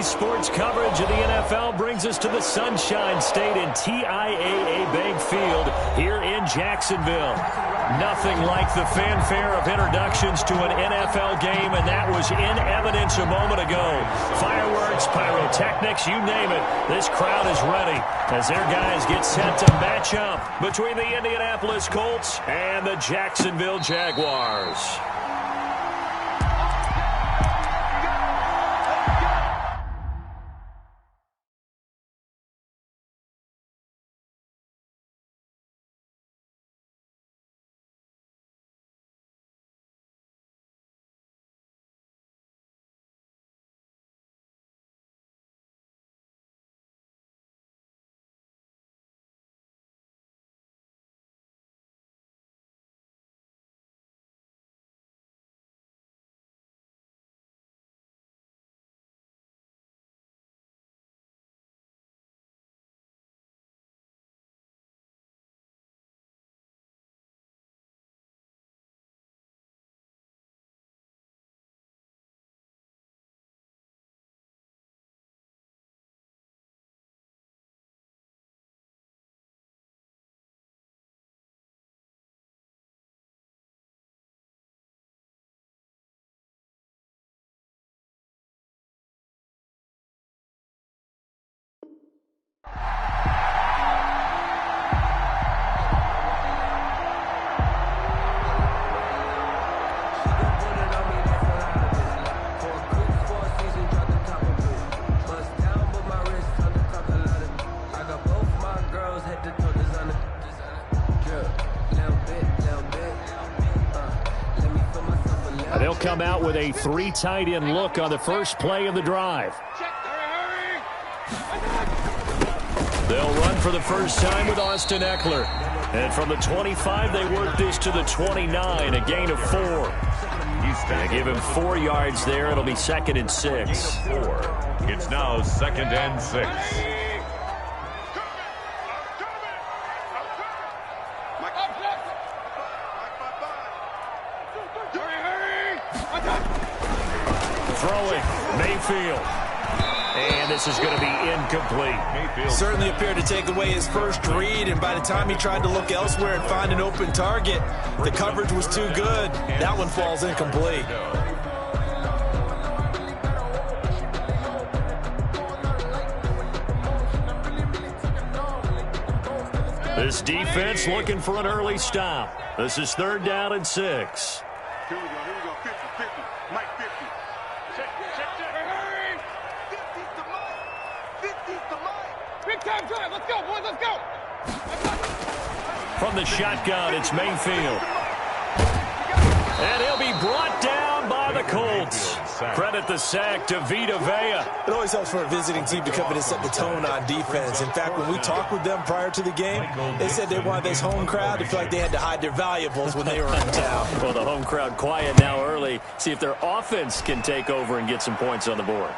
sports coverage of the NFL brings us to the Sunshine State and TIAA Bank Field here in Jacksonville. Nothing like the fanfare of introductions to an NFL game, and that was in evidence a moment ago. Fireworks, pyrotechnics, you name it. This crowd is ready as their guys get set to match up between the Indianapolis Colts and the Jacksonville Jaguars. They'll come out with a 3 tight end look on the first play of the drive. They'll run for the first time with Austin Eckler. And from the 25, they work this to the 29, a gain of 4. They give him 4 yards there. It'll be 2nd and 6. 4. It's now 2nd and 6. Throwing, Mayfield. And this is going to be incomplete. Mayfield certainly appeared to take away his first read, and by the time he tried to look elsewhere and find an open target, the coverage was too good. That one falls incomplete. This defense looking for an early stop. This is 3rd down and 6. Here we go. 50, 50. Mike 50. Check. Hurry! 50's the Mike. 50's the Mike. Big time drive. Let's go, boys. Let's go. From the shotgun, it's Mayfield. And he'll be brought down by the Colts. Credit the sack to Vita Vea. It always helps for a visiting team to come in and set the tone on defense. In fact, when we talked with them prior to the game, they said they wanted this home crowd to feel like they had to hide their valuables when they were in town. Well, the home crowd quiet now early. See if their offense can take over and get some points on the board.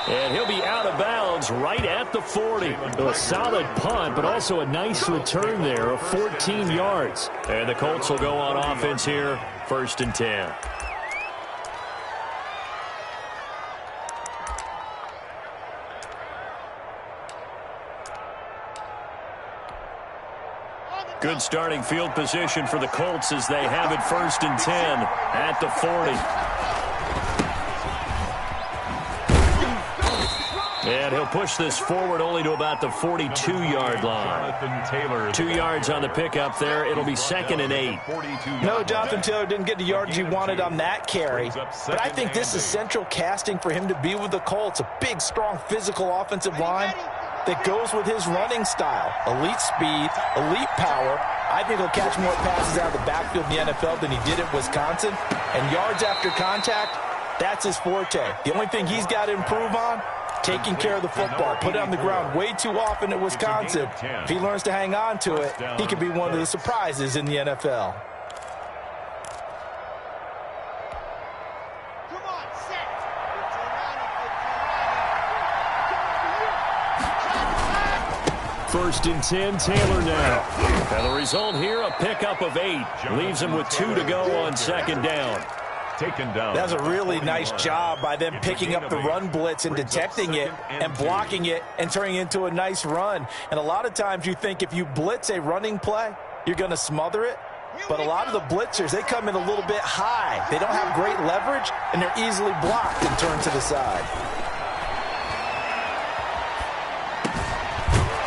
And he'll be out of bounds right at the 40. A solid punt, but also a nice return there of 14 yards. And the Colts will go on offense here, 1st and 10. Good starting field position for the Colts as they have it 1st and 10 at the 40. And he'll push this forward only to about the 42-yard line. 2 yards on the pickup there. It'll be 2nd and 8. No, Jonathan Taylor didn't get the yardage he wanted on that carry. But I think this is central casting for him to be with the Colts. A big, strong, physical offensive line that goes with his running style. Elite speed, elite power. I think he'll catch more passes out of the backfield in the NFL than he did at Wisconsin. And yards after contact, that's his forte. The only thing he's got to improve on, taking care of the football. Put it on the ground way too often at Wisconsin. If he learns to hang on to it, he could be one of the surprises in the NFL. First and 10, Taylor now. And the result here, a pickup of 8. Leaves him with 2 to go on 2nd down. taken down. That's a really nice job by them picking up the run blitz and detecting it and blocking it and turning it into a nice run. And a lot of times you think if you blitz a running play, you're going to smother it. But a lot of the blitzers, they come in a little bit high. They don't have great leverage, and they're easily blocked and turned to the side.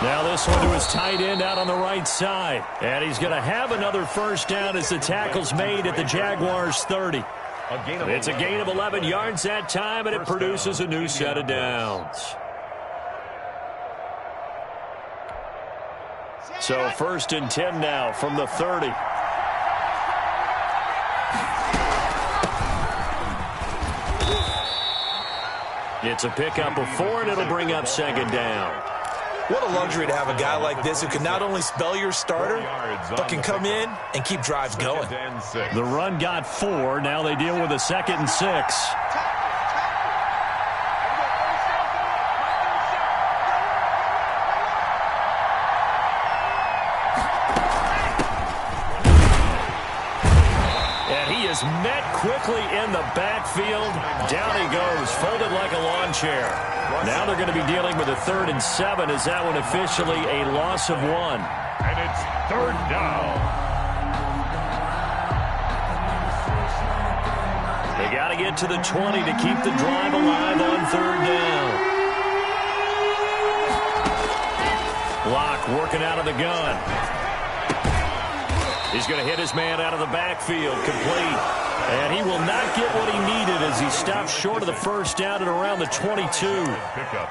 Now this one to his tight end out on the right side. And he's going to have another first down as the tackle's made at the Jaguars' 30. It's a gain of 11 yards that time, and it produces a new set of downs. So 1st and 10 now from the 30. It's a pickup of 4, and it'll bring up 2nd down. What a luxury to have a guy like this who can not only spell your starter, but can come in and keep drives going. The run got 4. Now they deal with a 2nd and 6. Met quickly in the backfield. Down he goes, folded like a lawn chair. Now they're going to be dealing with a 3rd and 7. Is that one officially a loss of 1? And it's 3rd down. They got to get to the 20 to keep the drive alive on 3rd down. Block working out of the gun. He's going to hit his man out of the backfield, complete. And he will not get what he needed as he stops short of the first down at around the 22.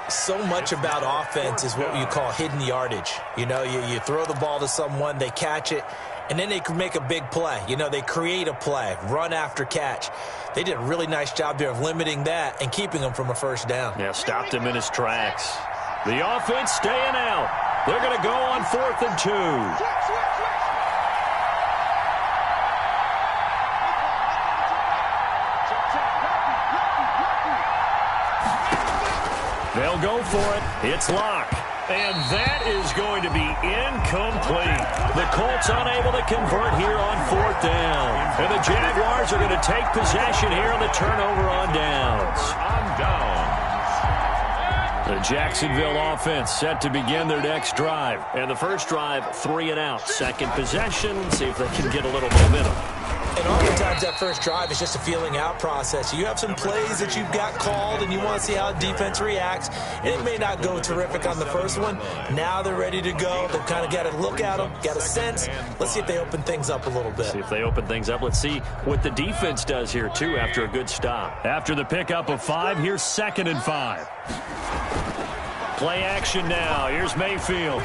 So much about offense is what you call hidden yardage. You know, you throw the ball to someone, they catch it, and then they can make a big play. You know, they create a play, run after catch. They did a really nice job there of limiting that and keeping him from a first down. Yeah, stopped him in his tracks. The offense staying out. They're going to go on 4th and 2. They'll go for it. It's Locke. And that is going to be incomplete. The Colts unable to convert here on 4th down. And the Jaguars are going to take possession here on the turnover on downs. The Jacksonville offense set to begin their next drive. And the first drive, 3 and out. Second possession, see if they can get a little momentum. And oftentimes that first drive is just a feeling out process. You have some plays that you've got called and you want to see how defense reacts. And it may not go terrific on the first one. Now they're ready to go. They've kind of got to look at them, got a sense. Let's see if they open things up a little bit. See if they open things up. Let's see what the defense does here, too, after a good stop. After the pickup of 5, here's 2nd and 5. Play action now. Here's Mayfield.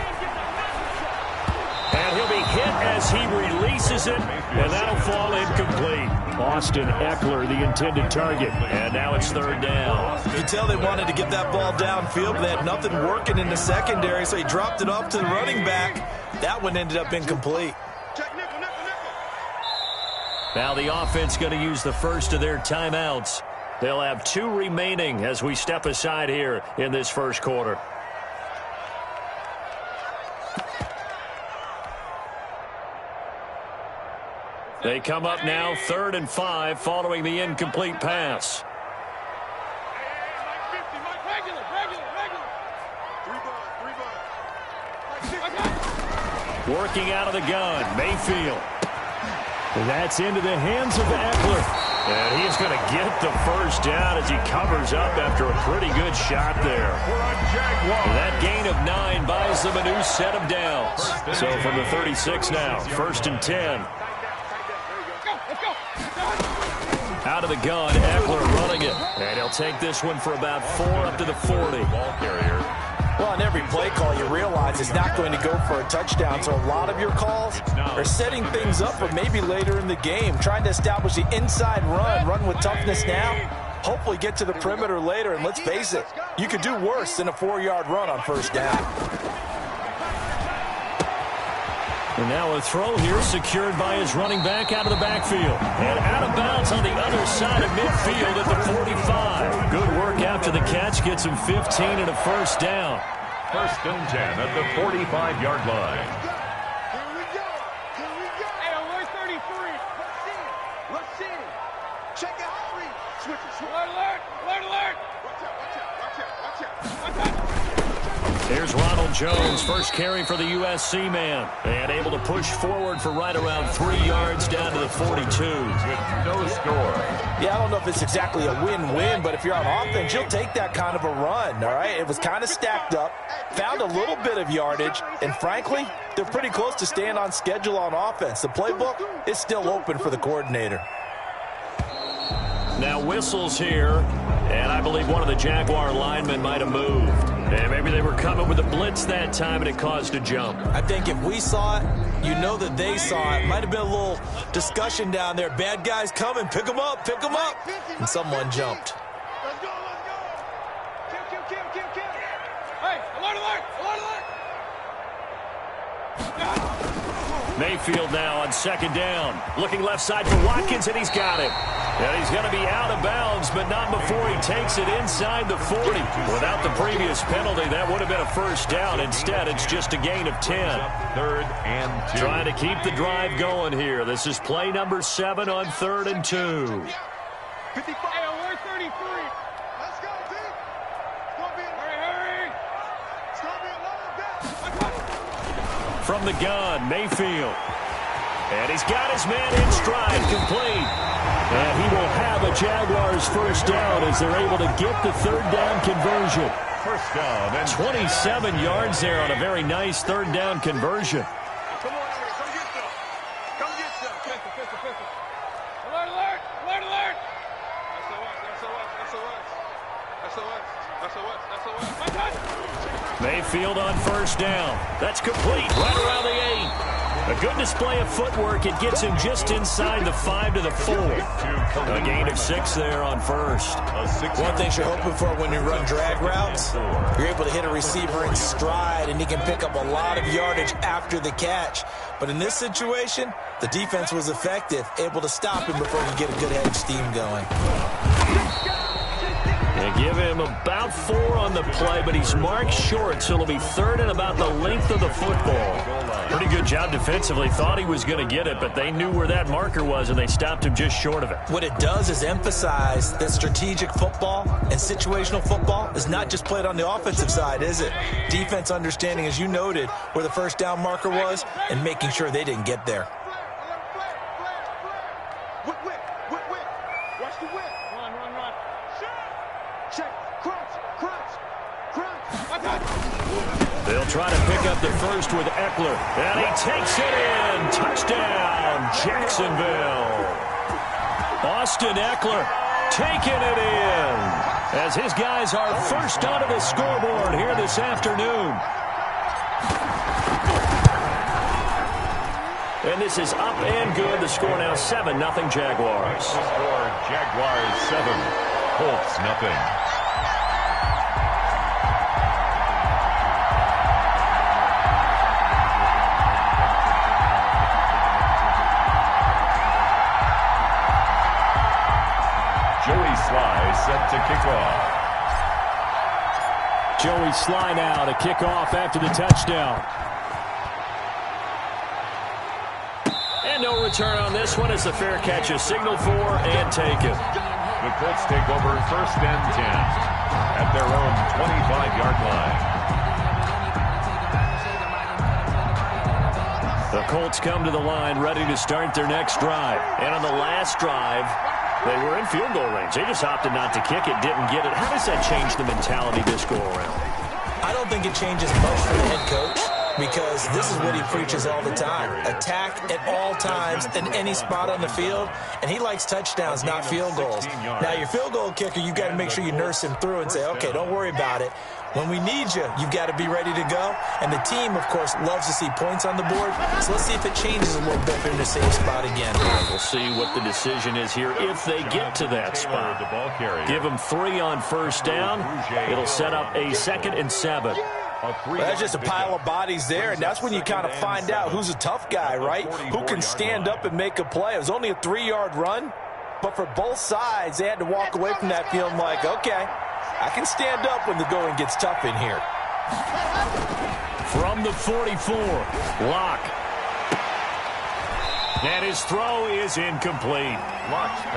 And he'll be hit as he releases it, and that'll fall incomplete. Austin Eckler, the intended target, and now it's 3rd down. You can tell they wanted to get that ball downfield, but they had nothing working in the secondary, so he dropped it off to the running back. That one ended up incomplete. Now the offense going to use the first of their timeouts. They'll have 2 remaining as we step aside here in this first quarter. They come up now 3rd and 5 following the incomplete pass. Working out of the gun, Mayfield. And that's into the hands of Eckler. And he's going to get the first down as he covers up after a pretty good shot there. That gain of 9 buys them a new set of downs. So from the 36 now, 1st and 10. Out of the gun, Eckler running it. And he'll take this one for about 4 up to the 40. Ball carrier. Well, on every play call, you realize it's not going to go for a touchdown. So a lot of your calls are setting things up for maybe later in the game, trying to establish the inside run with toughness now, hopefully get to the perimeter later. And let's face it, you could do worse than a 4-yard run on first down. And now a throw here secured by his running back out of the backfield. And out of bounds on the other side of midfield at the 45. Good work after the catch. Gets him 15 and a first down. 1st and 10 at the 45-yard line. Here we go. Hey, alert 33. Let's see it. Check it, hurry. Switch it. Alert, alert, alert. Watch out, watch out, watch out, watch out, watch out. Here's Ronald Jones, first carry for the USC man, and able to push forward for right around 3 yards down to the 42. With no score. Yeah, I don't know if it's exactly a win-win, but if you're on offense, you'll take that kind of a run, all right? It was kind of stacked up, found a little bit of yardage, and frankly, they're pretty close to staying on schedule on offense. The playbook is still open for the coordinator. Now whistles here, and I believe one of the Jaguar linemen might have moved. And maybe they were coming with a blitz that time, and it caused a jump. I think if we saw it, you know that they saw it. Might have been a little discussion down there. Bad guys coming, pick them up, and someone jumped. Let's go, let's go. Kill. Hey, alert, alert, alert, alert. Mayfield now on second down. Looking left side for Watkins, and he's got it. And he's going to be out of bounds, but not before he takes it inside the 40. Without the previous penalty, that would have been a first down. Instead, it's just a gain of 10. 3rd and 2. Trying to keep the drive going here. This is play number 7 on 3rd and 2. 55. Hey, we're 33. Let's go, D. It's going to be hurry. It's going to be a long day. From the gun, Mayfield. And he's got his man in stride, complete. And he will have a Jaguars first down as they're able to get the 3rd down conversion. First down and 27 yards there on a very nice 3rd down conversion. Come on, come get some. Come get some. Pistol. Alert, alert, alert, alert. That's Mayfield on first down. That's complete right around the 8. A good display of footwork. It gets him just inside the 5 to the 4. A gain of 6 there on first. One thing you're hoping for when you run drag routes, you're able to hit a receiver in stride, and he can pick up a lot of yardage after the catch. But in this situation, the defense was effective, able to stop him before he get a good head of steam going. They give him about 4 on the play, but he's marked short, so it'll be 3rd and about the length of the football. Pretty good job defensively. Thought he was going to get it, but they knew where that marker was, and they stopped him just short of it. What it does is emphasize that strategic football and situational football is not just played on the offensive side, is it? Defense understanding, as you noted, where the first down marker was and making sure they didn't get there. Watch the whip. Run. Check. Crunch. They'll try to pick up the first with Eckler. And he takes it in. Touchdown, Jacksonville. Austin Eckler taking it in as his guys are first onto the scoreboard here this afternoon. And this is up and good. The score now 7-0 Jaguars. The score, Jaguars 7, Colts nothing. Set to kick off. Joey Sly now to kick off after the touchdown. And no return on this one as the fair catch is signaled for and taken. The Colts take over 1st and 10 at their own 25-yard line. The Colts come to the line ready to start their next drive. And on the last drive, they were in field goal range. They just opted not to kick it, didn't get it. How does that change the mentality this go around? I don't think it changes much for the head coach because this is what he preaches all the time. Attack at all times in any spot on the field, and he likes touchdowns, not field goals. Now, your field goal kicker, you've got to make sure you nurse him through and say, okay, don't worry about it. When we need you, you've got to be ready to go. And the team, of course, loves to see points on the board. So let's see if it changes a little bit for him to save spot again. We'll see what the decision is here if they get to that spot. Give them 3 on first down. It'll set up a 2nd and 7. Well, that's just a pile of bodies there, and that's when you kind of find out who's a tough guy, right? Who can stand up and make a play. It was only a 3-yard run, but for both sides, they had to walk away from that feeling like, okay, I can stand up when the going gets tough in here. From the 44, Locke. And his throw is incomplete.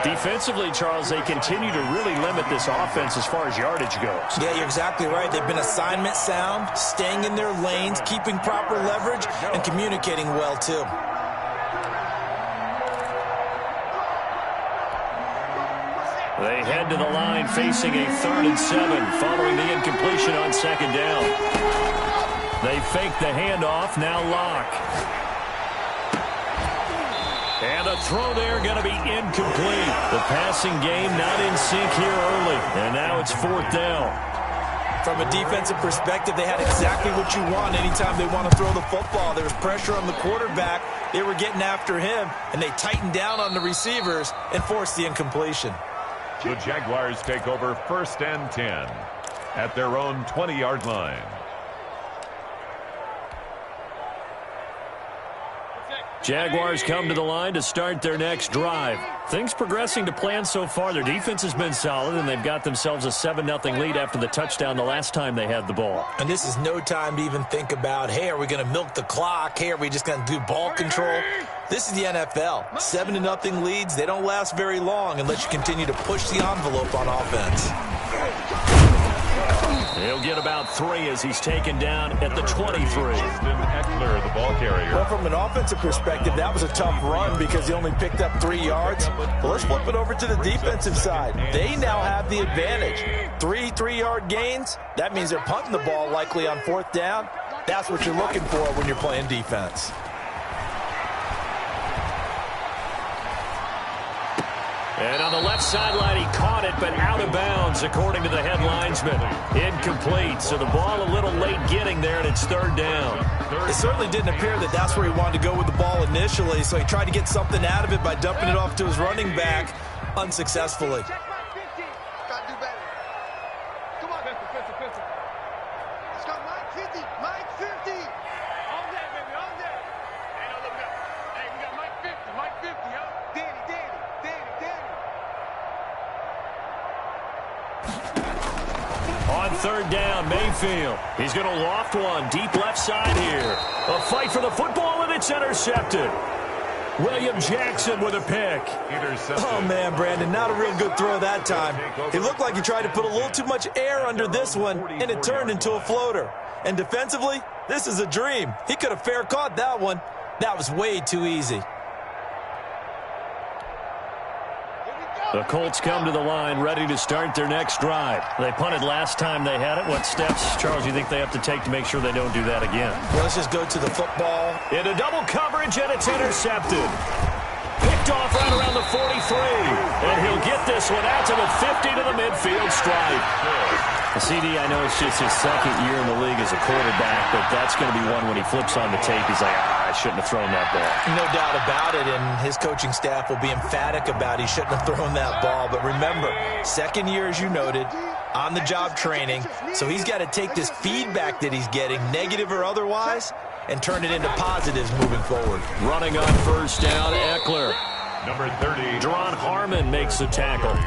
Defensively, Charles, they continue to really limit this offense as far as yardage goes. Yeah, you're exactly right. They've been assignment sound, staying in their lanes, keeping proper leverage, and communicating well, too. They head to the line facing a 3rd and 7 following the incompletion on 2nd down. They fake the handoff, now Locke. And a throw there going to be incomplete. The passing game not in sync here early. And now it's 4th down. From a defensive perspective, they had exactly what you want anytime they want to throw the football. There was pressure on the quarterback. They were getting after him, and they tightened down on the receivers and forced the incompletion. The Jaguars take over 1st and 10 at their own 20-yard line. Jaguars come to the line to start their next drive. Things progressing to plan so far. Their defense has been solid, and they've got themselves a 7-0 lead after the touchdown the last time they had the ball. And this is no time to even think about, hey, are we going to milk the clock? Hey, are we just going to do ball control? This is the NFL. 7-0 leads, they don't last very long unless you continue to push the envelope on offense. He'll get about 3 as he's taken down at the 23. Eckler, the ball carrier. Well, from an offensive perspective, that was a tough run because he only picked up 3 yards. But let's flip it over to the defensive side. They now have the advantage. 3 3-yard gains. That means they're punting the ball likely on 4th down. That's what you're looking for when you're playing defense. And on the left sideline, he caught it, but out of bounds, according to the head linesman. Incomplete, so the ball a little late getting there, and it's 3rd down. It certainly didn't appear that that's where he wanted to go with the ball initially, so he tried to get something out of it by dumping it off to his running back unsuccessfully. On 3rd down, Mayfield. He's going to loft one deep left side here. A fight for the football, and it's intercepted. William Jackson with a pick. Oh, man, Brandon, not a real good throw that time. It looked like he tried to put a little too much air under this one, and it turned into a floater. And defensively, this is a dream. He could have fair caught that one. That was way too easy. The Colts come to the line ready to start their next drive. They punted last time they had it. What steps, Charles, you think they have to take to make sure they don't do that again? Well, let's just go to the football. Into double coverage, and it's intercepted. Picked off right around the 43. And he'll get this one out to the 50 to the midfield stripe. The CD, I know it's just his 2nd year in the league as a quarterback, but that's going to be one when he flips on the tape. He's like, I shouldn't have thrown that ball. No doubt about it, and his coaching staff will be emphatic about he shouldn't have thrown that ball. But remember, 2nd year, as you noted, on-the-job training, so he's got to take this feedback that he's getting, negative or otherwise, and turn it into positives moving forward. Running on 1st down, Eckler. Number 30. Deron Harmon makes the tackle.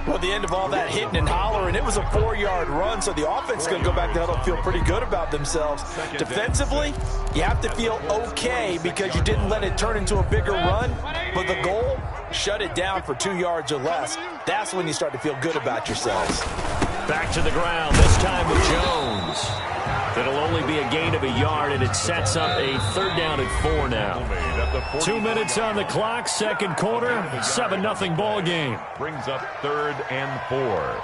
Well, the end of all that hitting and hollering, it was a 4-yard run, so the offense is going to go back to huddle and feel pretty good about themselves. Defensively, you have to feel okay because you didn't let it turn into a bigger run, but the goal, shut it down for 2 yards or less. That's when you start to feel good about yourselves. Back to the ground, this time with Jones. It'll only be a gain of a yard, and it sets up a 3rd down and 4 now. 2 minutes on the clock, 2nd quarter, 7-0 ball game. Brings up 3rd and 4.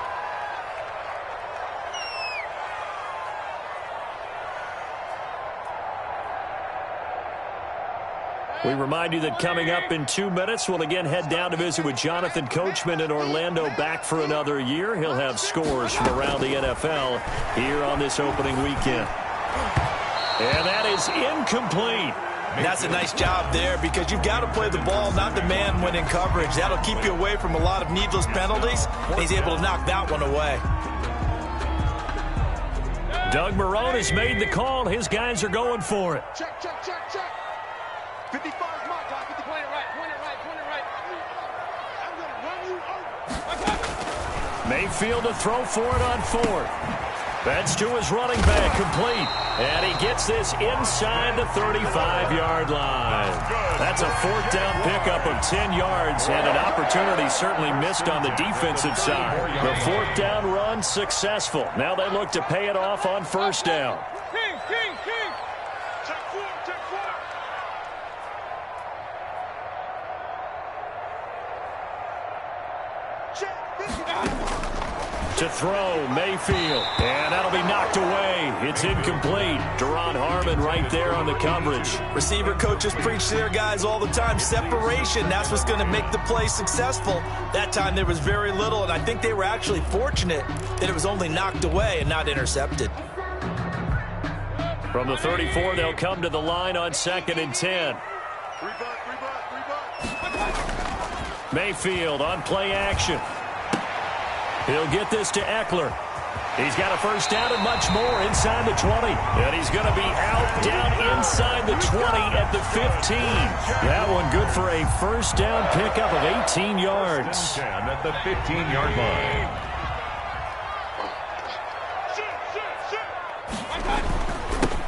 We remind you that coming up in 2 minutes, we'll again head down to visit with Jonathan Coachman in Orlando, back for another year. He'll have scores from around the NFL here on this opening weekend. And that is incomplete. That's a nice job there because you've got to play the ball, not the man when in coverage. That'll keep you away from a lot of needless penalties, and he's able to knock that one away. Doug Marrone has made the call. His guys are going for it. Check, check, check, check. 55 is my job. Get the point it right, point it right, point it right. I'm going to run you over. Mayfield to throw for it on 4th. That's to his running back, complete. And he gets this inside the 35-yard line. That's a fourth down pickup of 10 yards and an opportunity certainly missed on the defensive side. The fourth down run successful. Now they look to pay it off on first down. To throw, Mayfield, and that'll be knocked away. It's incomplete. Deron Harmon right there on the coverage. Receiver coaches preach to their guys all the time. Separation, that's what's going to make the play successful. That time there was very little, and I think they were actually fortunate that it was only knocked away and not intercepted. From the 34, they'll come to the line on 2nd and 10. Mayfield on play action. He'll get this to Eckler. He's got a first down and much more inside the 20. And he's going to be out down inside the 20 at the 15. That one good for a first down pickup of 18 yards. At the 15-yard line.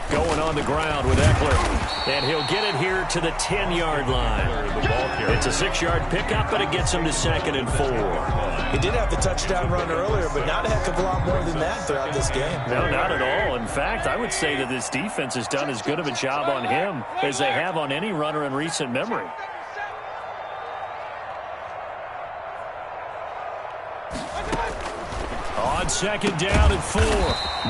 Going on the ground with Eckler. And he'll get it here to the 10-yard line. It's a 6-yard pickup, but it gets him to 2nd and 4. He did have the touchdown run earlier, but not a heck of a lot more than that throughout this game. No, not at all. In fact, I would say that this defense has done as good of a job on him as they have on any runner in recent memory. On 2nd down and 4,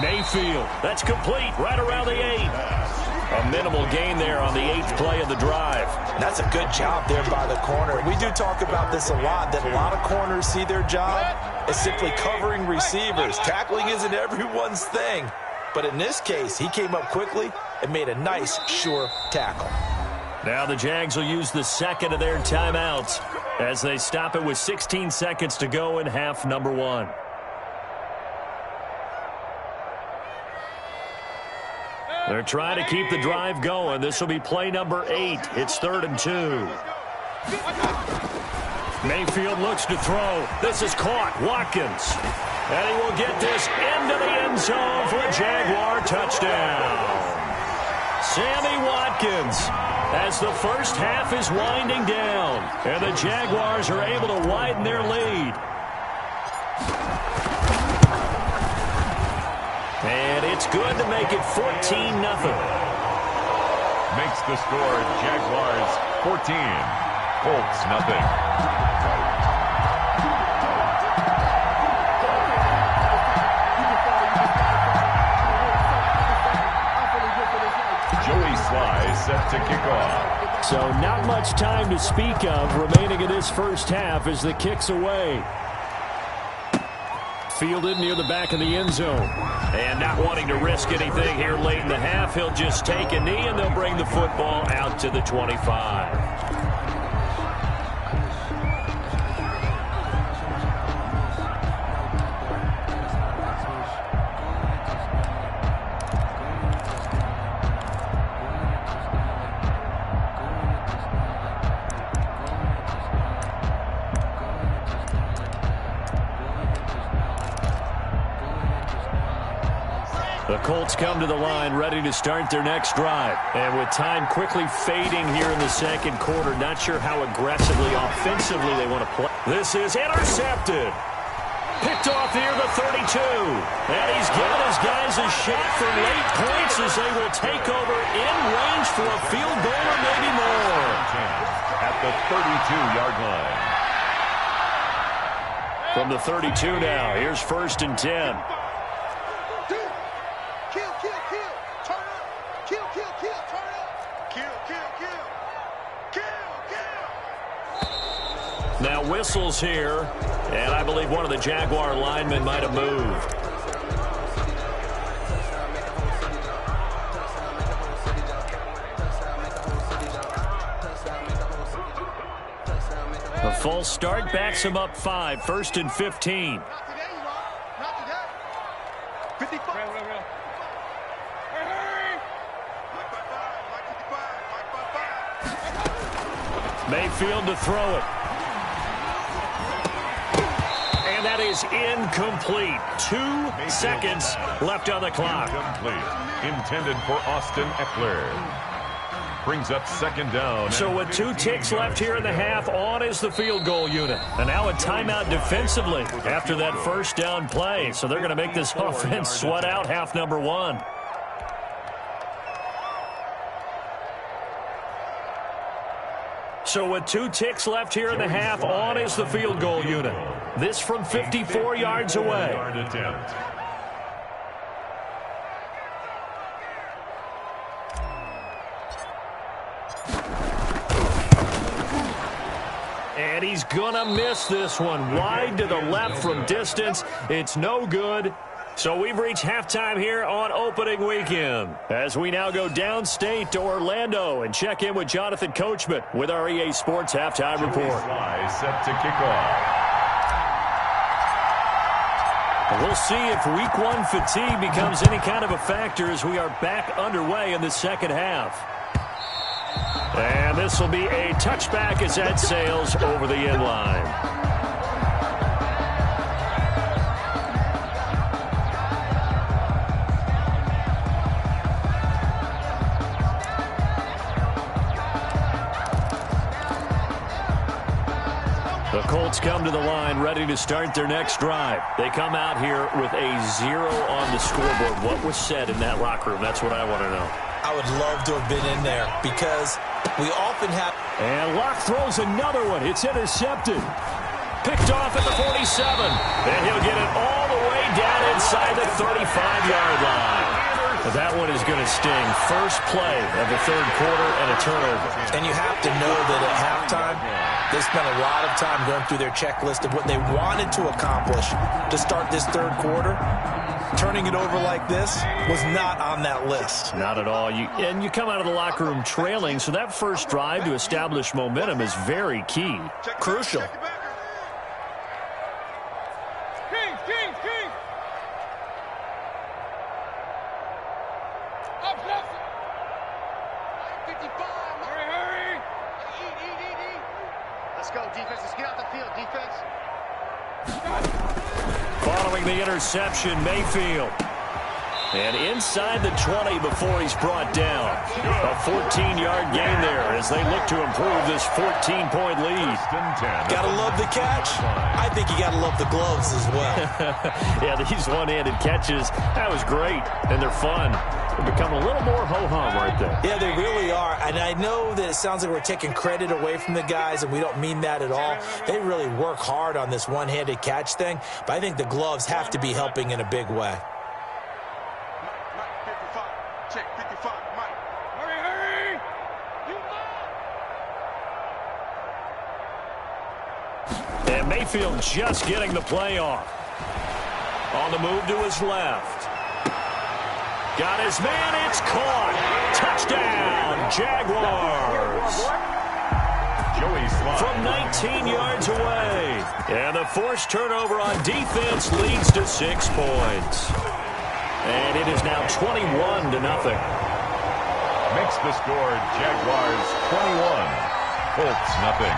Mayfield. That's complete right around the 8. A minimal gain there on the 8th play of the drive. That's a good job there by the corner. We do talk about this a lot, that a lot of corners see their job as simply covering receivers. Tackling isn't everyone's thing. But in this case, he came up quickly and made a nice, sure tackle. Now the Jags will use the second of their timeouts as they stop it with 16 seconds to go in half number 1. They're trying to keep the drive going. This will be play number 8. It's 3rd and 2. Mayfield looks to throw. This is caught. Watkins. And he will get this into the end zone for a Jaguar touchdown. Sammy Watkins, as the first half is winding down. And the Jaguars are able to widen their lead. And it's good to make it 14-0. Makes the score Jaguars 14, Colts nothing. Joey Sly set to kick off. So not much time to speak of remaining in this first half as the kick's away. Fielded near the back of the end zone. And not wanting to risk anything here late in the half, he'll just take a knee and they'll bring the football out to the 25. The Colts come to the line ready to start their next drive. And with time quickly fading here in the second quarter, not sure how aggressively, offensively they want to play. This is intercepted. Picked off near the 32. And he's given his guys a shot for late points as they will take over in range for a field goal or maybe more. At the 32-yard line. From the 32 now, here's 1st and 10. Now whistles here, and I believe one of the Jaguar linemen might have moved. A false start backs him up 5, 1st and 15. Mayfield to throw it. And that is incomplete. 2 seconds left on the clock. Incomplete. Intended for Austin Eckler. Brings up second down. So with 2 ticks left here in the half, on is the field goal unit. And now a timeout defensively after that first down play. So they're going to make this offense sweat out half number 1. So with 2 ticks left here in the half, on is the field goal unit. This from 54 yards away. And he's going to miss this one. Wide to the left from distance. It's no good. So we've reached halftime here on opening weekend. As we now go downstate to Orlando and check in with Jonathan Coachman with our EA Sports Halftime Report. Set to kick off. We'll see if week 1 fatigue becomes any kind of a factor as we are back underway in the second half. And this will be a touchback as that sails over the end line. The Colts come to the line ready to start their next drive. They come out here with a 0 on the scoreboard. What was said in that locker room? That's what I want to know. I would love to have been in there because we often have... And Locke throws another one. It's intercepted. Picked off at the 47. And he'll get it all the way down inside the 35-yard line. That one is going to sting. First play of the third quarter and a turnover. And you have to know that at halftime, they spent a lot of time going through their checklist of what they wanted to accomplish to start this third quarter. Turning it over like this was not on that list. Not at all. And you come out of the locker room trailing, so that first drive to establish momentum is very key. Crucial. Kings. Up, left. 55. Hurry. Eat. Let's go, defense. Let's get out the field, defense. Following the interception, Mayfield. And inside the 20 before he's brought down. A 14-yard gain there as they look to improve this 14-point lead. Gotta love the catch. I think you gotta love the gloves as well. Yeah, these one-handed catches, that was great. And they're fun. They become a little more ho-hum right there. Yeah, they really are. And I know that it sounds like we're taking credit away from the guys, and we don't mean that at all. They really work hard on this one-handed catch thing, but I think the gloves have to be helping in a big way. Check 55, Mike. Hurry. And Mayfield just getting the play off. On the move to his left. Got his man, it's caught. Touchdown, Jaguars. From 19 yards away. And the forced turnover on defense leads to 6 points. And it is now 21-0. Makes the score Jaguars 21, Colts nothing.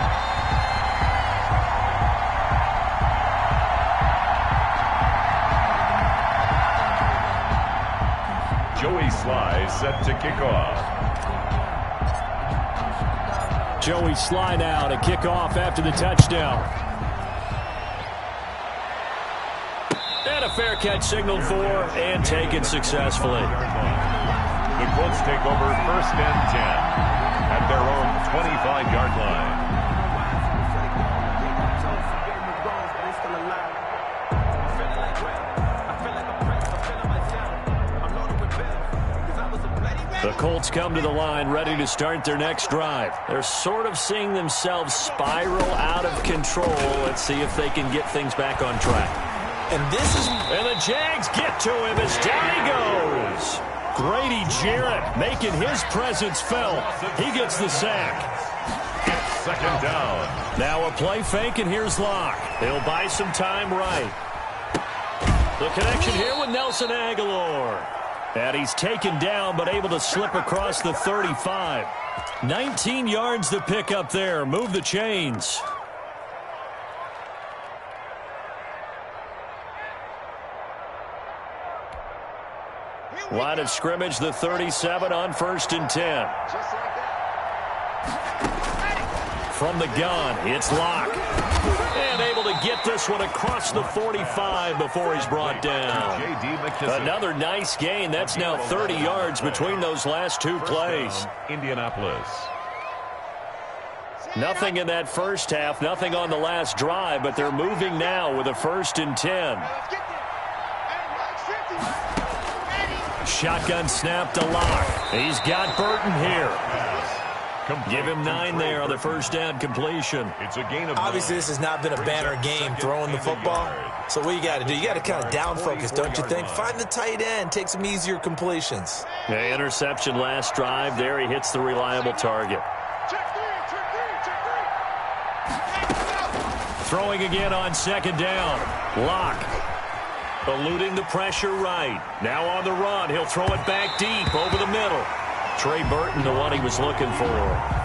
Joey Sly set to kick off. Joey Sly now to kick off after the touchdown. And a fair catch signaled for and taken successfully. The Colts take over first and 10 at their own 25-yard line. The Colts come to the line ready to start their next drive. They're sort of seeing themselves spiral out of control. Let's see if they can get things back on track. And the Jags get to him as down he goes. Grady Jarrett making his presence felt. He gets the sack. It's second down. Now a play fake, and here's Locke. He'll buy some time right. The connection here with Nelson Aguilar. And he's taken down, but able to slip across the 35. 19 yards to pick up there. Move the chains. Line of scrimmage, the 37 on 1st and 10. From the gun, it's Locke. And able to get this one across the 45 before he's brought down. Another nice gain. That's now 30 yards between those last two plays. Indianapolis. Nothing in that first half, nothing on the last drive, but they're moving now with a 1st and 10. Shotgun snap to Locke. He's got Burton here. Give him 9 there on the first down completion. It's a gain of 9. Obviously, this has not been a banner game throwing the football. So what you got to do, you got to kind of down focus, don't you think? Find the tight end, take some easier completions. Yeah, interception last drive. There he hits the reliable target. Throwing again on 2nd down. Locke. Eluding the pressure right. Now on the run. He'll throw it back deep over the middle. Trey Burton, the one he was looking for.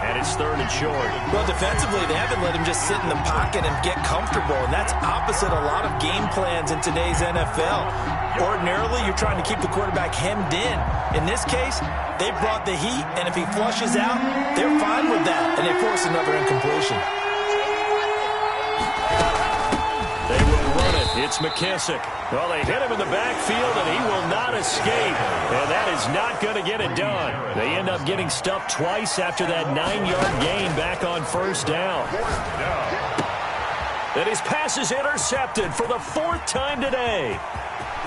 And it's 3rd and short. Well, defensively, they haven't let him just sit in the pocket and get comfortable. And that's opposite a lot of game plans in today's NFL. Ordinarily, you're trying to keep the quarterback hemmed in. In this case, they brought the heat. And if he flushes out, they're fine with that. And they force another incompletion. They will run it. It's McKissick. Well, they hit him in the backfield, and he will not escape. And that is not going to get it done. They end up getting stuffed twice after that 9-yard gain back on 1st down. And his pass is intercepted for the 4th time today.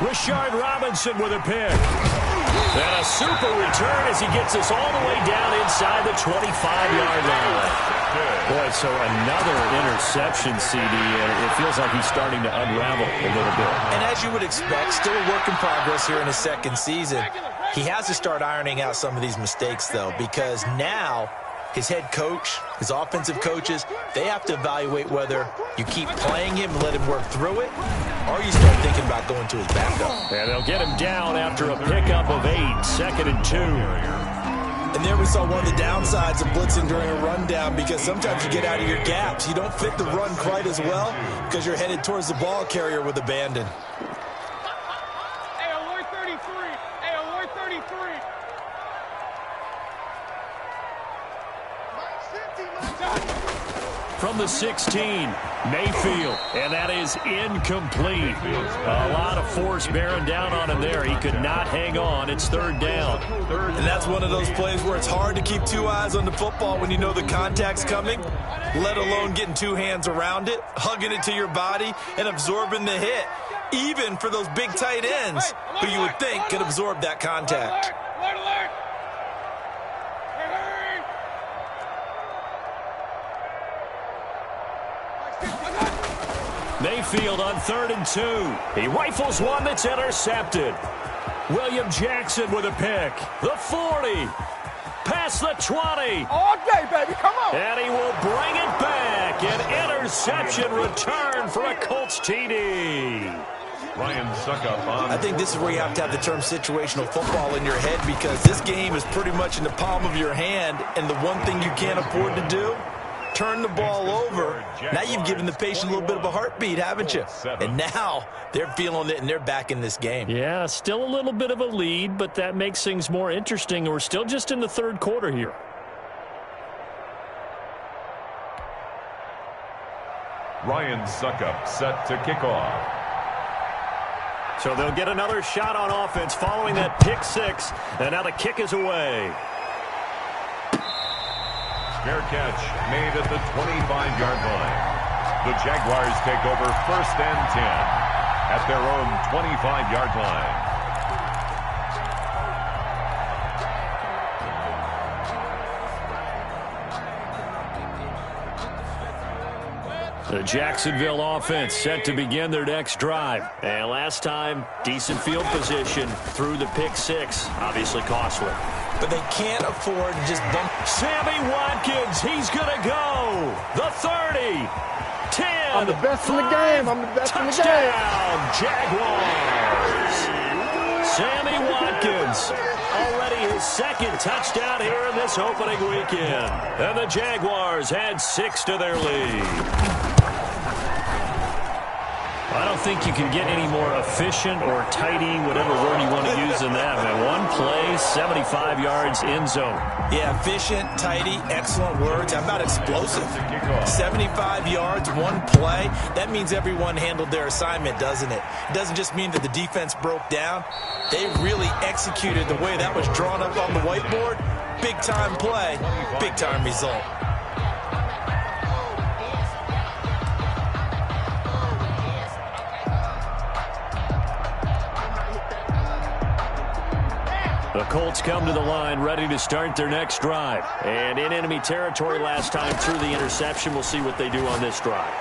Rashard Robinson with a pick. And a super return as he gets us all the way down inside the 25-yard line. Boy, so another interception, CD, and it feels like he's starting to unravel a little bit. And as you would expect, still a work in progress here in his 2nd season. He has to start ironing out some of these mistakes, though, because now his head coach, his offensive coaches, they have to evaluate whether you keep playing him and let him work through it, or you start thinking about going to his backup. And they'll get him down after a pickup of 8, 2nd and 2. And there we saw one of the downsides of blitzing during a rundown, because sometimes you get out of your gaps. You don't fit the run quite as well because you're headed towards the ball carrier with abandon. Hey, alert 33. Hey, alert 33. From the 16, Mayfield, and that is incomplete. A lot of force bearing down on him there. He could not hang on. It's 3rd down. And that's one of those plays where it's hard to keep 2 eyes on the football when you know the contact's coming, let alone getting 2 hands around it, hugging it to your body, and absorbing the hit, even for those big tight ends who you would think could absorb that contact. Alert, alert. Mayfield on 3rd and 2. He rifles one that's intercepted. William Jackson with a pick. The 40. Past the 20. All day, baby. Come on. And he will bring it back. An interception return for a Colts TD. Ryan Suckup on. I think this is where you have to have the term situational football in your head, because this game is pretty much in the palm of your hand, and the one thing you can't afford to do, turn the ball over. Now you've given the patient a little bit of a heartbeat, haven't you? And now they're feeling it, and they're back in this game. Yeah, still a little bit of a lead, but that makes things more interesting. We're still just in the 3rd quarter here. Ryan Suckup set to kick off. So they'll get another shot on offense following that pick 6, and now the kick is away. Fair catch made at the 25-yard line. The Jaguars take over 1st and 10 at their own 25-yard line. The Jacksonville offense set to begin their next drive. And last time, decent field position through the pick 6. Obviously costly. But they can't afford to just bump. Sammy Watkins, he's going to go. The 30. 10. I'm the best in the game. I'm the best in the game. Touchdown, Jaguars. Sammy Watkins. Already his 2nd touchdown here in this opening weekend. And the Jaguars add 6 to their lead. I don't think you can get any more efficient or tidy, whatever word you want to use in that, man. One play, 75 yards, end zone. Yeah, efficient, tidy, excellent words. How about explosive? 75 yards, one play. That means everyone handled their assignment, doesn't it? It doesn't just mean that the defense broke down. They really executed the way that was drawn up on the whiteboard. Big-time play, big-time result. The Colts come to the line, ready to start their next drive. And in enemy territory last time through the interception. We'll see what they do on this drive.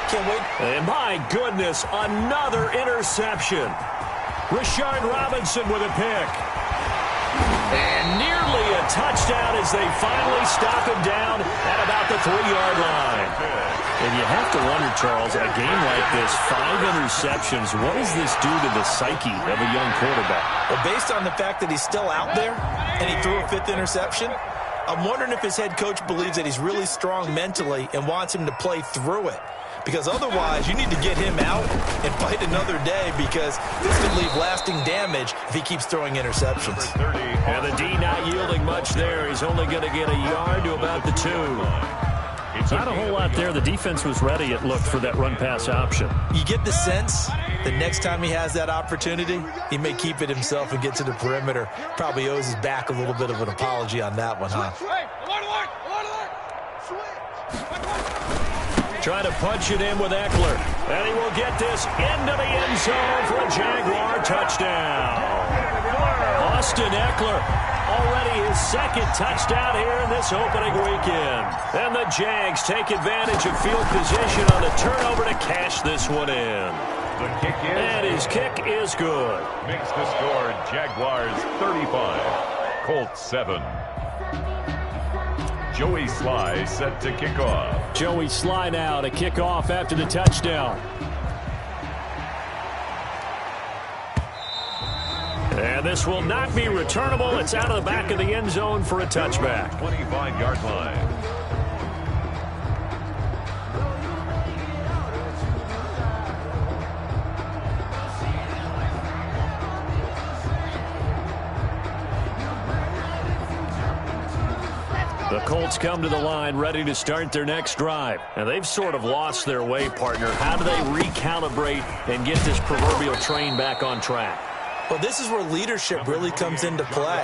Can't wait. And my goodness, another interception. Rashard Robinson with a pick. And nearly a touchdown as they finally stop him down at about the 3-yard line. And you have to wonder, Charles, a game like this, 5 interceptions, what does this do to the psyche of a young quarterback? Well, based on the fact that he's still out there and he threw a 5th interception, I'm wondering if his head coach believes that he's really strong mentally and wants him to play through it. Because otherwise, you need to get him out and fight another day, because this could leave lasting damage if he keeps throwing interceptions. And the D not yielding much there. He's only going to get a yard to about the 2. Not a whole lot there. The defense was ready, it looked, for that run-pass option. You get the sense that next time he has that opportunity, he may keep it himself and get to the perimeter. Probably owes his back a little bit of an apology on that one, huh? Trying to punch it in with Eckler. And he will get this into the end zone for a Jaguar touchdown. Austin Eckler, already his 2nd touchdown here in this opening weekend. And the Jags take advantage of field position on the turnover to cash this one in. The kick is. And his kick is good. Makes the score Jaguars 35, Colts 7. Joey Sly set to kick off. Joey Sly now to kick off after the touchdown. And this will not be returnable. It's out of the back of the end zone for a touchback. 25-yard line. The Colts come to the line ready to start their next drive. And they've sort of lost their way, partner. How do they recalibrate and get this proverbial train back on track? Well, this is where leadership really comes into play.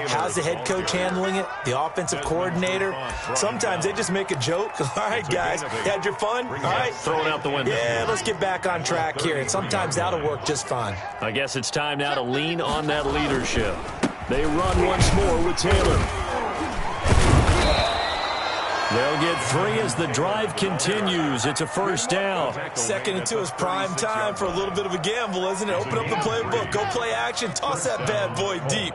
How's the head coach handling it? The offensive coordinator? Sometimes they just make a joke. All right, guys, you had your fun? All right. Throw it out the window. Yeah, let's get back on track here. And sometimes that'll work just fine. I guess it's time now to lean on that leadership. They run once more with Taylor. They'll get 3 as the drive continues. It's a first down. 2nd and 2 is prime time for a little bit of a gamble, isn't it? Open up the playbook, go play action, toss that bad boy deep.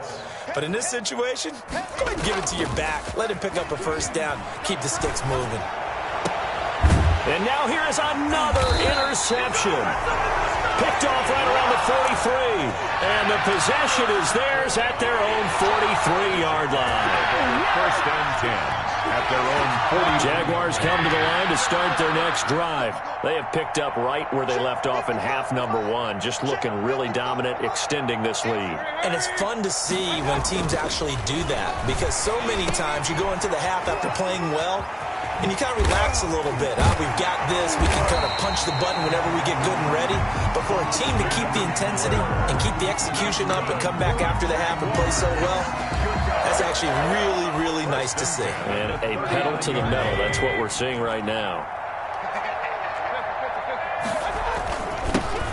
But in this situation, go ahead and give it to your back. Let him pick up a first down. Keep the sticks moving. And now here is another interception. Picked off right around the 43. And the possession is theirs at their own 43-yard line. First and 10. At their own 40. Jaguars come to the line to start their next drive. They have picked up right where they left off in half number 1, just looking really dominant, extending this lead. And it's fun to see when teams actually do that, because so many times you go into the half after playing well, and you kind of relax a little bit. We've got this. We can kind of punch the button whenever we get good and ready. But for a team to keep the intensity and keep the execution up and come back after the half and play so well, that's actually really, really nice to see. And a pedal to the metal. That's what we're seeing right now.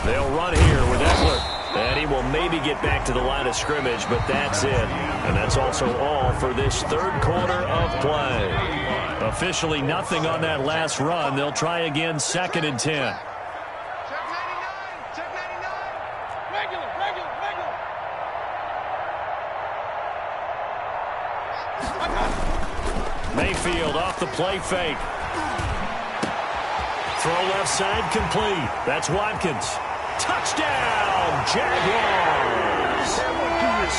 They'll run here with Eckler. And he will maybe get back to the line of scrimmage, but that's it. And that's also all for this 3rd quarter of play. Officially nothing on that last run. They'll try again, 2nd and 10. Check 99. Check 99. Regular. Mayfield off the play fake. Throw left side complete. That's Watkins. Touchdown, Jaguars!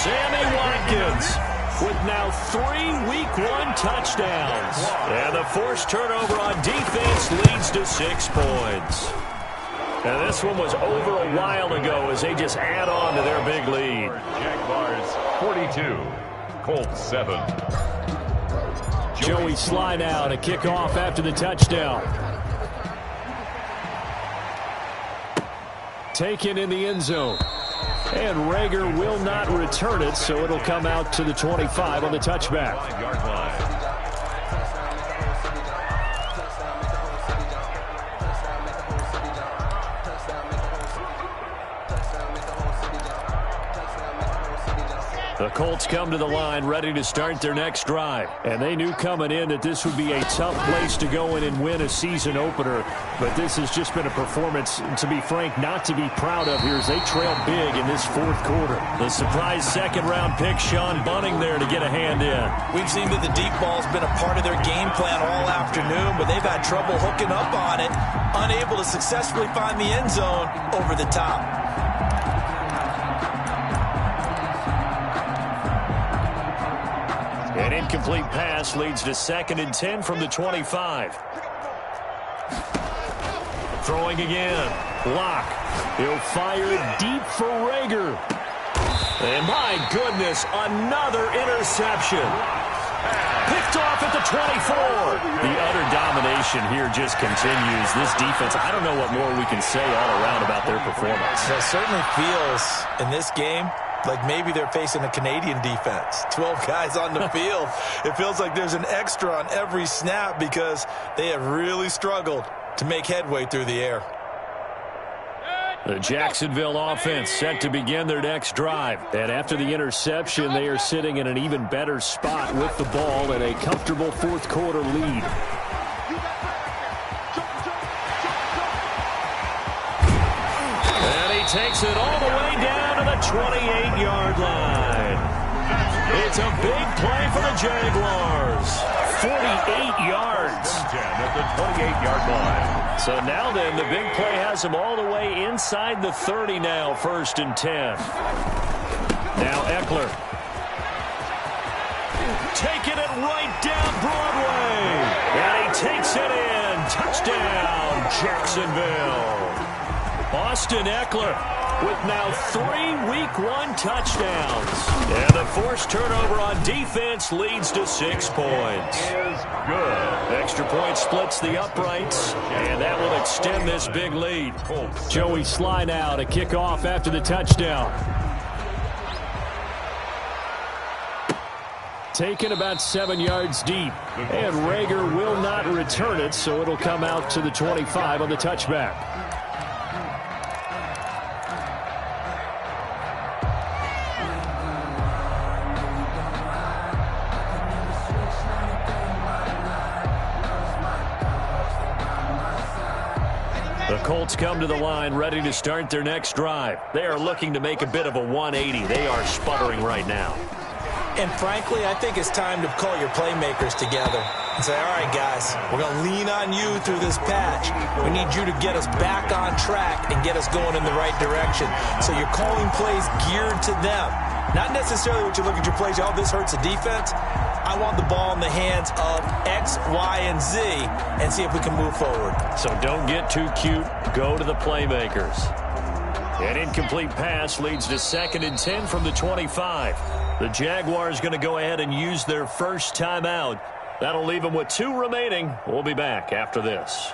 Sammy Watkins with now 3 Week 1 touchdowns. And the forced turnover on defense leads to 6 points. And this one was over a while ago as they just add on to their big lead. Jaguars 42, Colts 7. Joey slide out, a kickoff after the touchdown. Taken in the end zone. And Rager will not return it, so it'll come out to the 25 on the touchback. 5-yard line. The Colts come to the line ready to start their next drive. And they knew coming in that this would be a tough place to go in and win a season opener. But this has just been a performance, to be frank, not to be proud of here as they trail big in this fourth quarter. The surprise second-round pick, Sean Bunting, there to get a hand in. We've seen that the deep ball's been a part of their game plan all afternoon, but they've had trouble hooking up on it, unable to successfully find the end zone over the top. An incomplete pass leads to 2nd and 10 from the 25. Throwing again. Block. He'll fire deep for Rager. And my goodness, another interception. Picked off at the 24. The utter domination here just continues. This defense, I don't know what more we can say all around about their performance. It certainly feels in this game like maybe they're facing a Canadian defense. 12 guys on the field. It feels like there's an extra on every snap because they have really struggled to make headway through the air. The Jacksonville offense set to begin their next drive. And after the interception, they are sitting in an even better spot with the ball and a comfortable fourth quarter lead. And he takes it all the way down to the 28-yard line. It's a big play for the Jaguars. 48 yards. At the 28-yard line. So now then, the big play has them all the way inside the 30 now, 1st and 10. Now Eckler. Taking it right down Broadway. And he takes it in. Touchdown, Jacksonville. Austin Eckler with now 3 Week 1 touchdowns. And the forced turnover on defense leads to 6 points. Is good. Extra point splits the uprights, and that will extend this big lead. Joey slide out, a kickoff after the touchdown. Taken about 7 yards deep, and Rager will not return it, so it'll come out to the 25 on the touchback. The Colts come to the line ready to start their next drive. They are looking to make a bit of a 180. They are sputtering right now. And frankly, I think it's time to call your playmakers together and say, all right, guys, we're going to lean on you through this patch. We need you to get us back on track and get us going in the right direction. So you're calling plays geared to them. Not necessarily what you look at your plays, oh, this hurts the defense. I want the ball in the hands of X, Y, and Z and see if we can move forward. So don't get too cute. Go to the playmakers. An incomplete pass leads to 2nd and 10 from the 25. The Jaguars going to go ahead and use their first timeout. That'll leave them with 2 remaining. We'll be back after this.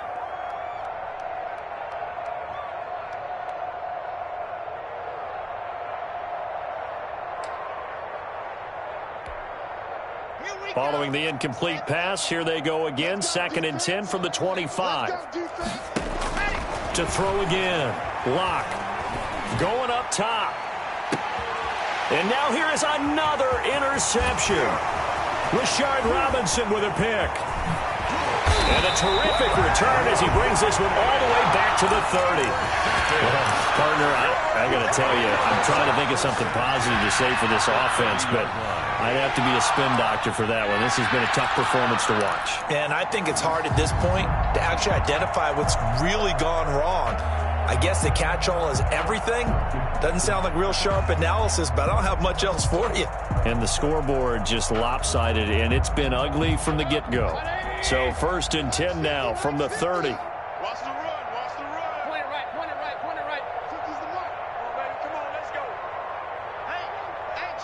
Following the incomplete pass, here they go again. 2nd and 10 from the 25. To throw again. Lock. Going up top. And now here is another interception. Rashard Robinson with a pick. And a terrific return as he brings this one all the way back to the 30. Well, partner, I got to tell you, I'm trying to think of something positive to say for this offense, but I'd have to be a spin doctor for that one. This has been a tough performance to watch. And I think it's hard at this point to actually identify what's really gone wrong. I guess the catch-all is everything. Doesn't sound like real sharp analysis, but I don't have much else for you. And the scoreboard just lopsided, and it's been ugly from the get-go. So 1st and 10 now from the 30. Watch the run, watch the run. Point it right,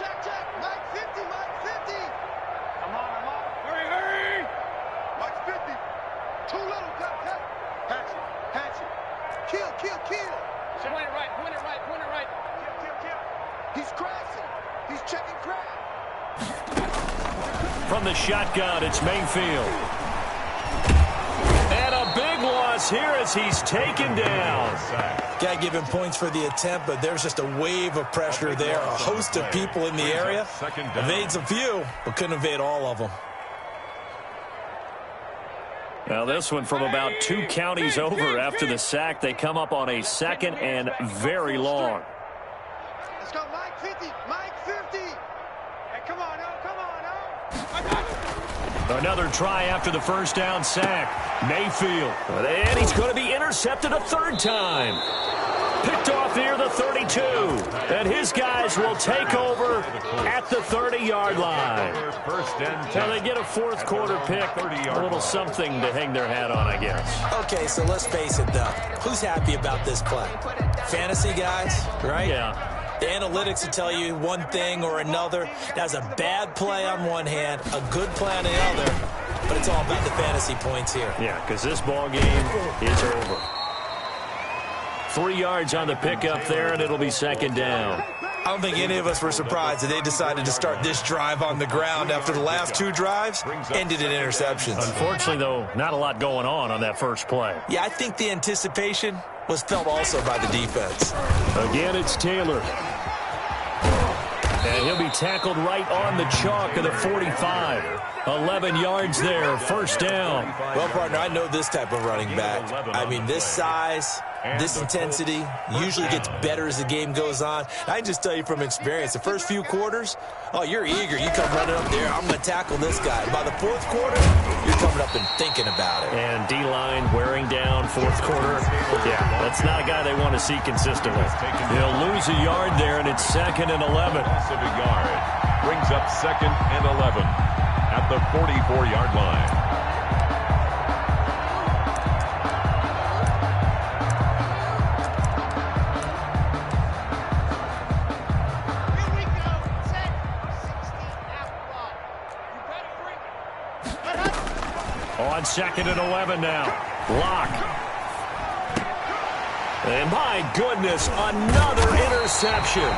check. Mike 50, Mike 50. Come on. Hurry. Mike 50. Too little, cut. Hatchet. Kill. Point it right. Kill. He's crashing. He's checking crash. From the shotgun, it's Mayfield. And a big loss here as he's taken down. Got to give him points for the attempt, but there's just a wave of pressure there. A host of people in the area. Evades a few, but couldn't evade all of them. Now this one from about 2 counties over after the sack. They come up on a 2nd and very long. Let's go, Mike 50. Hey, come on. Another try after the first down sack. Mayfield. And he's going to be intercepted a 3rd time. Picked off near the 32. And his guys will take over at the 30-yard line. Now they get a 4th quarter pick. A little something to hang their hat on, I guess. Okay, so let's face it, though. Who's happy about this play? Fantasy guys, right? Yeah. The analytics will tell you one thing or another. That's a bad play on one hand, a good play on the other, but it's all about the fantasy points here. Yeah, because this ball game is over. 3 yards on the pickup there, and it'll be 2nd down. I don't think any of us were surprised that they decided to start this drive on the ground after the last 2 drives ended in interceptions. Unfortunately, though, not a lot going on that first play. Yeah, I think the anticipation was felt also by the defense. Again, it's Taylor. And he'll be tackled right on the chalk of the 45. 11 yards there, 1st down. Well, partner, I know this type of running back. I mean, this size, this intensity usually gets better as the game goes on. I can just tell you from experience, the first few quarters, oh, you're eager. You come running up there, I'm going to tackle this guy. By the 4th quarter, you're coming up and thinking about it. And D-line wearing down 4th quarter. Yeah, that's not a guy they want to see consistently. He'll lose a yard there, and it's 2nd and 11. Loss of a yard. Brings up 2nd and 11 at the 44-yard line. On 2nd and 11 now. Lock. And my goodness, another interception.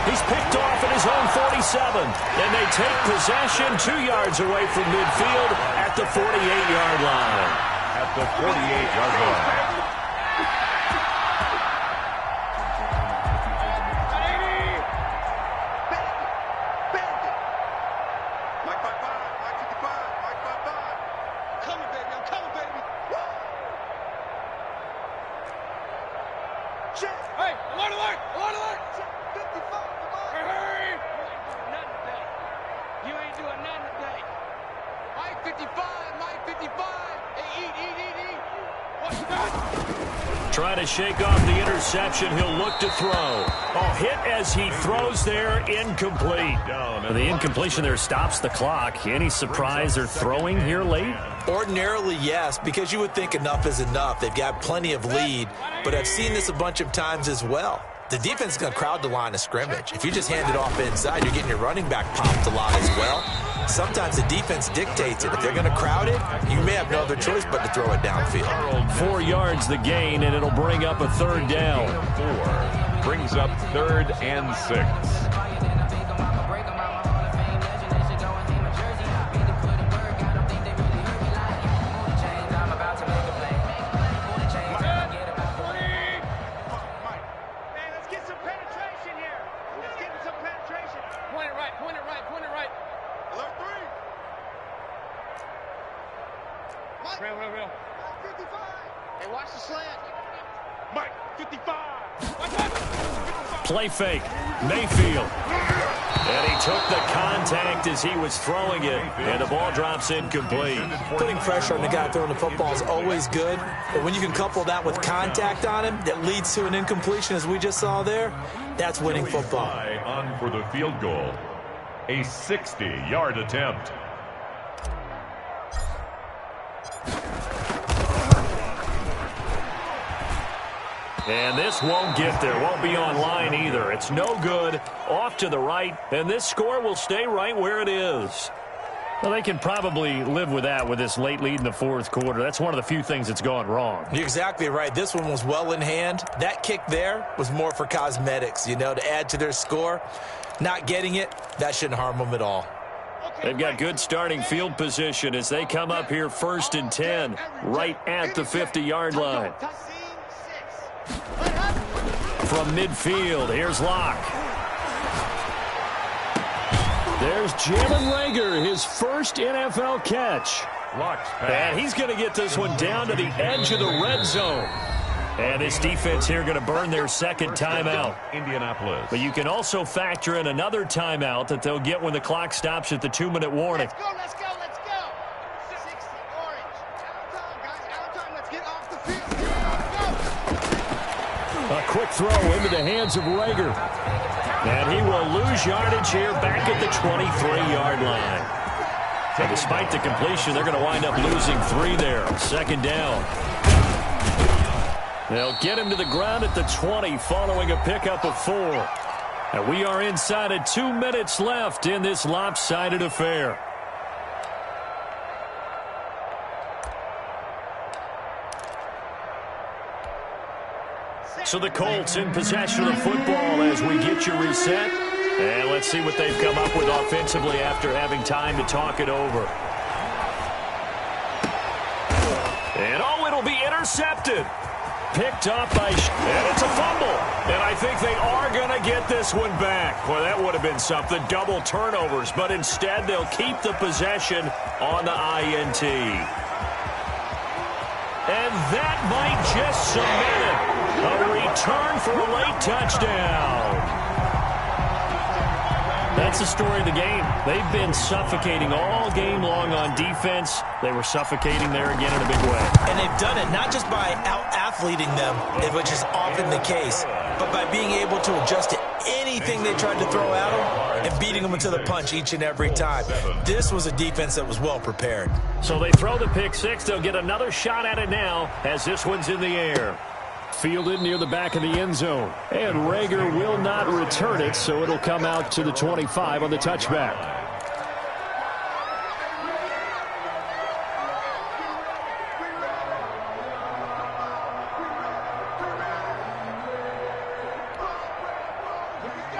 He's picked off at his own 47. And they take possession 2 yards away from midfield at the 48-yard line. At the 48-yard line. Trying to shake off the interception. He'll look to throw. Oh, hit as he throws there. Incomplete. The incompletion there stops the clock. Any surprise they're throwing here late? Ordinarily, yes, because you would think enough is enough. They've got plenty of lead, but I've seen this a bunch of times as well. The defense is going to crowd the line of scrimmage. If you just hand it off inside, you're getting your running back popped a lot as well. Sometimes the defense dictates it. If they're going to crowd it, you may have no other choice but to throw it downfield. 4 yards the gain, and it'll bring up a 3rd down. 4 brings up 3rd and 6. Real. 55. Hey, watch the slant. Mike, 55. Play fake. Mayfield. And he took the contact as he was throwing it, and the ball drops incomplete. Putting pressure on the guy throwing the football is always good, but when you can couple that with contact on him that leads to an incompletion, as we just saw there, that's winning football. On for the field goal. A 60-yard attempt. And this won't get there. Won't be on line either. It's no good. Off to the right. And this score will stay right where it is. Well, they can probably live with that with this late lead in the fourth quarter. That's one of the few things that's gone wrong. You're exactly right. This one was well in hand. That kick there was more for cosmetics, you know, to add to their score. Not getting it, that shouldn't harm them at all. They've got good starting field position as they come up here 1st and 10, right at the 50-yard line. From midfield, here's Locke. There's Jalen Reagor, his first NFL catch. And he's going to get this one down to the edge of the red zone. And this defense here going to burn their second timeout. Indianapolis. But you can also factor in another timeout that they'll get when the clock stops at the 2-minute warning. Let's go, let's go, let's go. 60, orange. Out of time, guys, out of time. Let's get off the field. Go. A quick throw into the hands of Reagor. And he will lose yardage here back at the 23-yard line. And despite the completion, they're going to wind up losing 3 there. Second down. They'll get him to the ground at the 20 following a pickup of 4. And we are inside of 2 minutes left in this lopsided affair. So the Colts in possession of the football as we get you reset. And let's see what they've come up with offensively after having time to talk it over. And oh, it'll be intercepted. Picked up by, and it's a fumble. And I think they are going to get this one back. Well, that would have been something, double turnovers. But instead, they'll keep the possession on the INT. And that might just cement it. A return for a late touchdown. That's the story of the game. They've been suffocating all game long on defense. They were suffocating there again in a big way. And they've done it not just by out-athleting them, which is often the case, but by being able to adjust to anything they tried to throw at them and beating them into the punch each and every time. This was a defense that was well prepared. So they throw the pick six. They'll get another shot at it now as this one's in the air. Fielded near the back of the end zone. And Reagor will not return it, so it'll come out to the 25 on the touchback.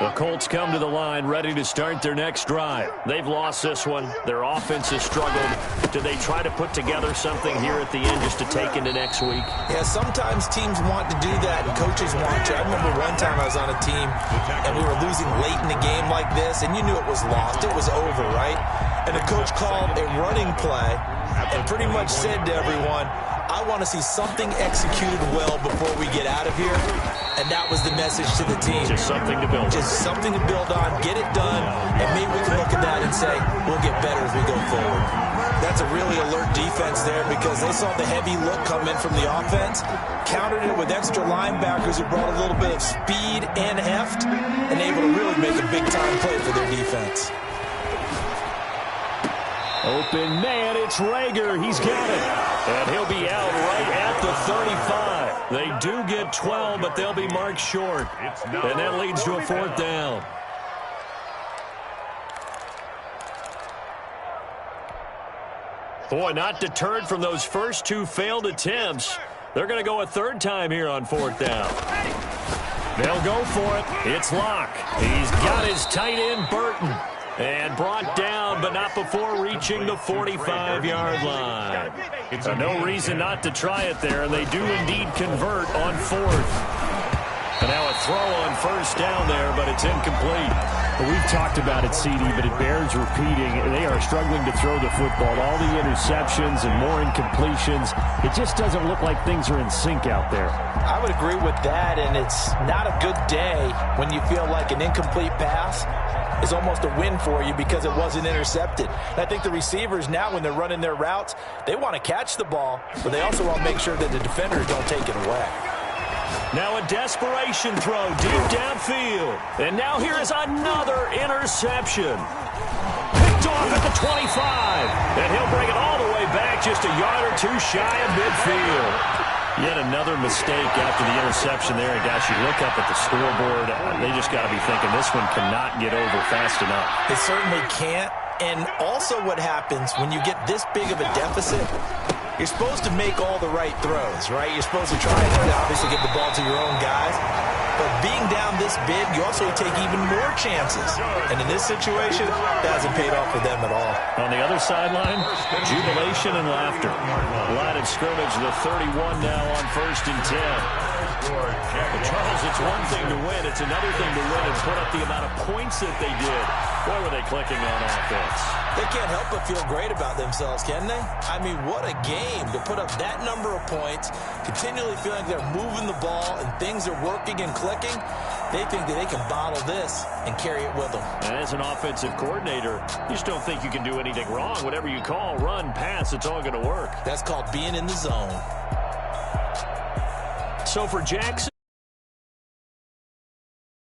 The Colts come to the line ready to start their next drive. They've lost this one. Their offense has struggled. Do they try to put together something here at the end just to take into next week? Yeah, sometimes teams want to do that and coaches want to. I remember one time I was on a team and we were losing late in the game like this and you knew it was lost. It was over, right? And the coach called a running play and pretty much said to everyone, I want to see something executed well before we get out of here. And that was the message to the team. Just something to build on. Just something to build on, get it done, and maybe we can look at that and say, we'll get better as we go forward. That's a really alert defense there because they saw the heavy look come in from the offense, countered it with extra linebackers who brought a little bit of speed and heft, and able to really make a big-time play for their defense. Open man, it's Reagor. He's got it. And he'll be out right at the 35. They do get 12, but they'll be marked short. And that leads to a 4th down. Boy, not deterred from those first 2 failed attempts. They're going to go a 3rd time here on 4th down. They'll go for it. It's Locke. He's got his tight end, Burton. And brought down, but not before reaching the 45-yard line. So no reason not to try it there, and they do indeed convert on 4th. And now a throw on 1st down there, but it's incomplete. Well, we've talked about it, CD, but it bears repeating. They are struggling to throw the football. All the interceptions and more incompletions. It just doesn't look like things are in sync out there. I would agree with that, and it's not a good day when you feel like an incomplete pass is almost a win for you because it wasn't intercepted. And I think the receivers now, when they're running their routes, they want to catch the ball, but they also want to make sure that the defenders don't take it away. Now a desperation throw deep downfield. And now here is another interception. Picked off at the 25. And he'll bring it all the way back just a yard or 2 shy of midfield. Yet another mistake after the interception there. And gosh, you look up at the scoreboard, they just got to be thinking this one cannot get over fast enough. It certainly can't. And also what happens when you get this big of a deficit, you're supposed to make all the right throws, right? You're supposed to try and obviously get the ball to your own guys. But being down this big, you also take even more chances. And in this situation, that hasn't paid off for them at all. On the other sideline, jubilation and laughter. Line of scrimmage, the 31 now on 1st and 10. But Charles, it's one thing to win. It's another thing to win and put up the amount of points that they did. Boy, were they clicking on offense. They can't help but feel great about themselves, can they? I mean, what a game to put up that number of points, continually feeling like they're moving the ball and things are working and clicking. They think that they can bottle this and carry it with them. And as an offensive coordinator, you just don't think you can do anything wrong. Whatever you call, run, pass, it's all going to work. That's called being in the zone. So for Jackson.